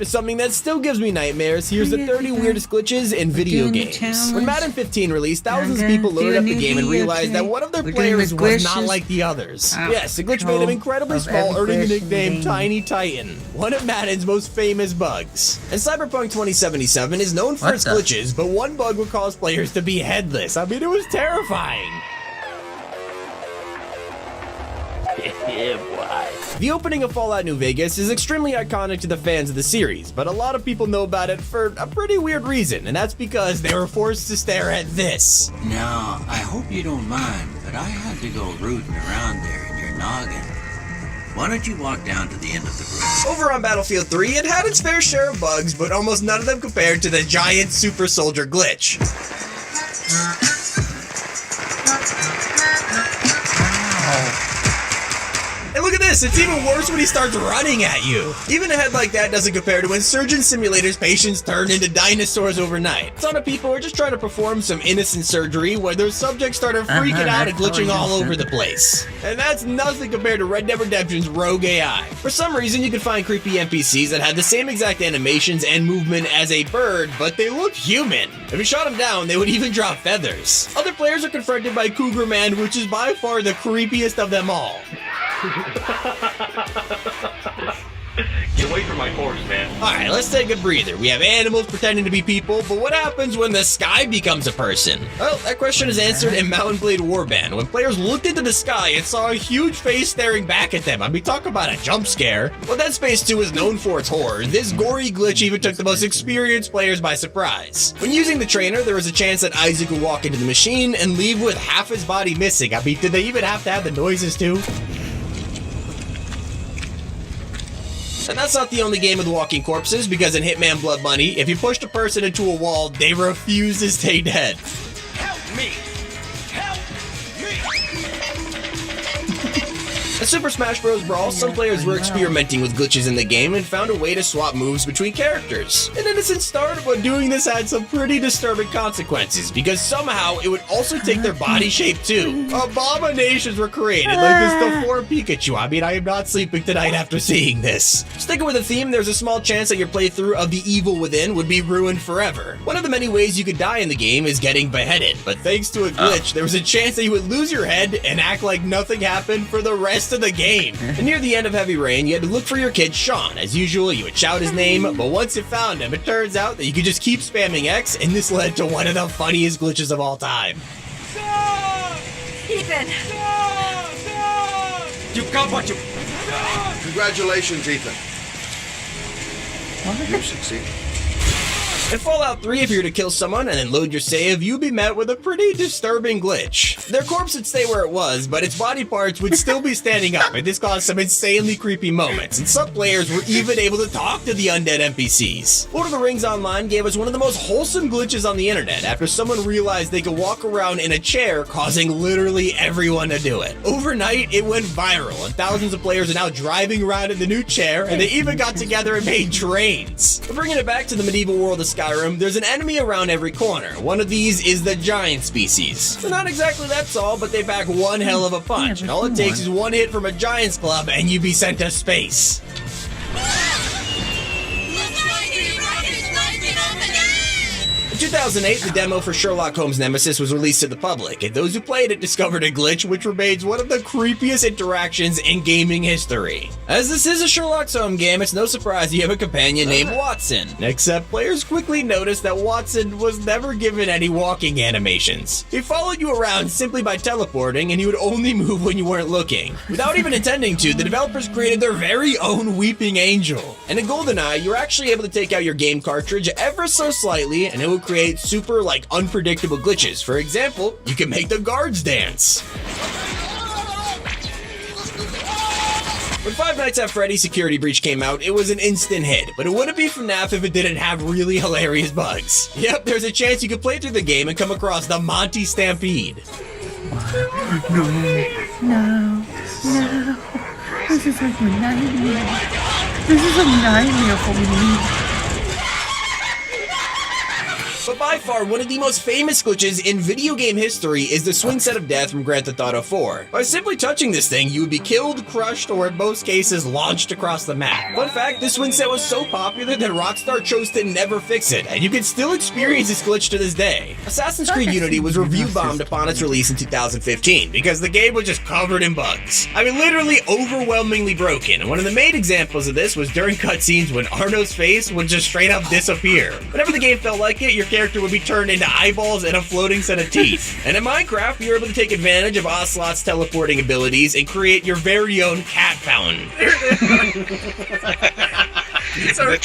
something that still gives me nightmares, here's the 30 weirdest glitches in video games. When Madden 15 released, thousands of people loaded up the game and realized that one of their players was not like the others. Yes, the glitch made him incredibly small, earning the nickname Tiny Titan, one of Madden's most famous bugs. And Cyberpunk 2077 is known for its glitches, but one bug would cause players to be headless. I mean, it was terrifying. Yeah, boy. The opening of Fallout New Vegas is extremely iconic to the fans of the series, but a lot of people know about it for a pretty weird reason, and that's because they were forced to stare at this. Now, I hope you don't mind, but I had to go rooting around there in your noggin. Why don't you walk down to the end of the room? Over on Battlefield 3, it had its fair share of bugs, but almost none of them compared to the giant super soldier glitch. And look at this, it's even worse when he starts running at you. Even a head like that doesn't compare to when Surgeon Simulator's patients turn into dinosaurs overnight. A ton of people are just trying to perform some innocent surgery where their subjects started freaking out and glitching all over the place. And that's nothing compared to Red Dead Redemption's Rogue AI. For some reason, you can find creepy NPCs that had the same exact animations and movement as a bird, but they looked human. If you shot them down, they would even drop feathers. Other players are confronted by Cougar Man, which is by far the creepiest of them all. Get away from my horse, man. Alright, let's take a breather. We have animals pretending to be people, but what happens when the sky becomes a person? Well, that question is answered in Mountain Blade Warband. When players looked into the sky and saw a huge face staring back at them. I mean, talk about a jump scare. Well, Dead Space 2 is known for its horror. This gory glitch even took the most experienced players by surprise. When using the trainer, there was a chance that Isaac would walk into the machine and leave with half his body missing. I mean, did they even have to have the noises too? And that's not the only game with walking corpses, because in Hitman Blood Money, if you pushed a person into a wall, they refuse to stay dead. Help me! Help me! In Super Smash Bros. Brawl, some players were experimenting with glitches in the game and found a way to swap moves between characters. An innocent start, but doing this had some pretty disturbing consequences, because somehow it would also take their body shape too. Abominations were created, like this deformed Pikachu. I mean, I am not sleeping tonight after seeing this. Sticking with the theme, there's a small chance that your playthrough of The Evil Within would be ruined forever. One of the many ways you could die in the game is getting beheaded, but thanks to a glitch, there was a chance that you would lose your head and act like nothing happened for the rest of the game. And near the end of Heavy Rain, you had to look for your kid Sean. As usual, you would shout his name, but once you found him, it turns out that you could just keep spamming X, and this led to one of the funniest glitches of all time. Ethan! You got what you... Congratulations, Ethan. You succeeded. In Fallout 3, if you were to kill someone and then load your save, you'd be met with a pretty disturbing glitch. Their corpse would stay where it was, but its body parts would still be standing up, and this caused some insanely creepy moments, and some players were even able to talk to the undead NPCs. Lord of the Rings Online gave us one of the most wholesome glitches on the internet after someone realized they could walk around in a chair, causing literally everyone to do it. Overnight, it went viral, and thousands of players are now driving around in the new chair, and they even got together and made trains. But bringing it back to the medieval world of Skyrim, there's an enemy around every corner. One of these is the giant species. They're not exactly that tall, but they pack one hell of a punch. All it takes is one hit from a giant's club and you'd be sent to space. In 2008, the demo for Sherlock Holmes Nemesis was released to the public, and those who played it discovered a glitch which remains one of the creepiest interactions in gaming history. As this is a Sherlock Holmes game, it's no surprise you have a companion named Watson, except players quickly noticed that Watson was never given any walking animations. He followed you around simply by teleporting, and he would only move when you weren't looking. Without even intending to, the developers created their very own Weeping Angel. And in GoldenEye, you're actually able to take out your game cartridge ever so slightly, and it will create super, unpredictable glitches. For example, you can make the guards dance. When Five Nights at Freddy's Security Breach came out, it was an instant hit, but it wouldn't be FNAF if it didn't have really hilarious bugs. Yep, there's a chance you could play through the game and come across the Monty Stampede. No. This is like a nightmare. This is a nightmare for me. But by far, one of the most famous glitches in video game history is the swing set of death from Grand Theft Auto 4. By simply touching this thing, you would be killed, crushed, or in most cases, launched across the map. Fun fact, this swing set was so popular that Rockstar chose to never fix it, and you can still experience this glitch to this day. Assassin's Creed Unity was review bombed upon its release in 2015 because the game was just covered in bugs. I mean, literally overwhelmingly broken. And one of the main examples of this was during cutscenes when Arno's face would just straight up disappear. Whenever the game felt like it, your character would be turned into eyeballs and a floating set of teeth. And in Minecraft, you were able to take advantage of Ocelot's teleporting abilities and create your very own cat fountain. It's our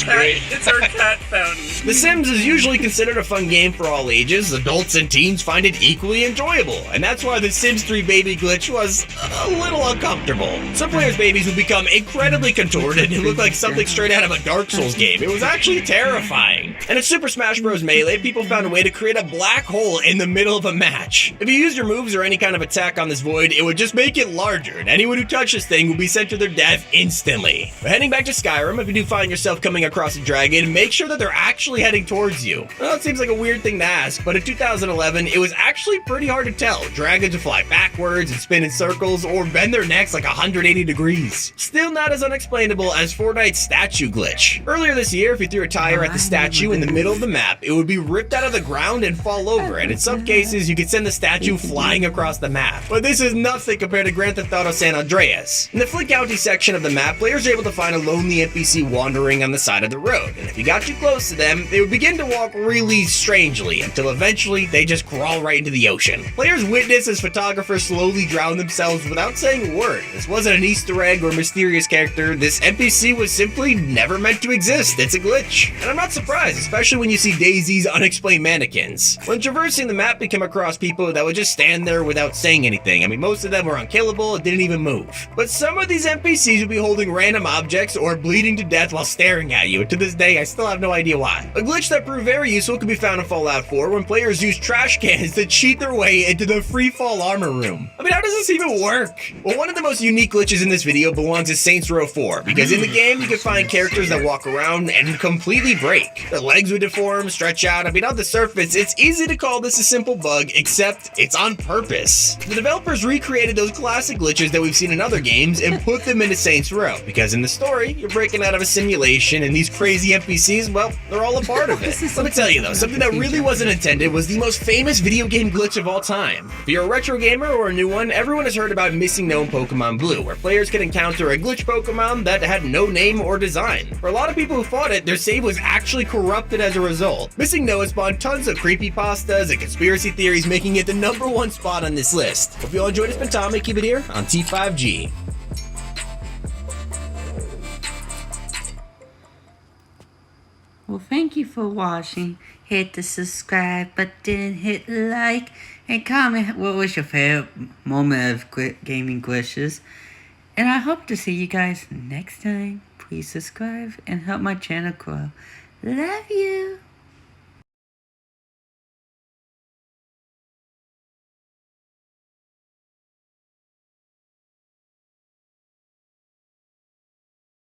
cat fountain. The Sims is usually considered a fun game for all ages. Adults and teens find it equally enjoyable, and that's why the Sims 3 baby glitch was a little uncomfortable. Some players' babies would become incredibly contorted and look like something straight out of a Dark Souls game. It was actually terrifying. And in Super Smash Bros. Melee, people found a way to create a black hole in the middle of a match. If you used your moves or any kind of attack on this void, it would just make it larger, and anyone who touched this thing would be sent to their death instantly. But heading back to Skyrim, if you do find yourself coming across a dragon, make sure that they're actually heading towards you. Well, it seems like a weird thing to ask, but in 2011, it was actually pretty hard to tell. Dragons would fly backwards and spin in circles or bend their necks like 180 degrees. Still not as unexplainable as Fortnite's statue glitch. Earlier this year, if you threw a tire at the statue in the middle of the map, it would be ripped out of the ground and fall over, and in some cases, you could send the statue flying across the map. But this is nothing compared to Grand Theft Auto San Andreas. In the Flick County section of the map, players are able to find a lonely NPC wandering on the side of the road, and if you got too close to them, they would begin to walk really strangely until eventually they just crawl right into the ocean. Players witness as photographers slowly drown themselves without saying a word. This wasn't an Easter egg or mysterious character. This NPC was simply never meant to exist. It's a glitch. And I'm not surprised, especially when you see Daisy's unexplained mannequins. When traversing the map, we come across people that would just stand there without saying anything. I mean, most of them were unkillable and didn't even move. But some of these NPCs would be holding random objects or bleeding to death while staring at you. To this day, I still have no idea why. A glitch that proved very useful can be found in Fallout 4 when players use trash cans to cheat their way into the free fall armor room. I mean, how does this even work? Well, one of the most unique glitches in this video belongs to Saints Row 4, because in the game, you can find characters that walk around and completely break. Their legs would deform, stretch out. I mean, on the surface, it's easy to call this a simple bug, except it's on purpose. The developers recreated those classic glitches that we've seen in other games and put them into Saints Row, because in the story, you're breaking out of a simulation, and these crazy NPCs, well, they're all a part of it. Let me tell you though, something that really wasn't intended was the most famous video game glitch of all time. If you're a retro gamer or a new one, everyone has heard about Missing No in Pokemon Blue, where players could encounter a glitch Pokemon that had no name or design. For a lot of people who fought it, their save was actually corrupted as a result. Missing No has spawned tons of creepypastas and conspiracy theories, making it the #1 spot on this list. Hope you all enjoyed. It's been Tommy. Keep it here on T5G. Well, thank you for watching. Hit the subscribe button, hit like, and comment what was your favorite moment of gaming glitches. And I hope to see you guys next time. Please subscribe and help my channel grow. Love you.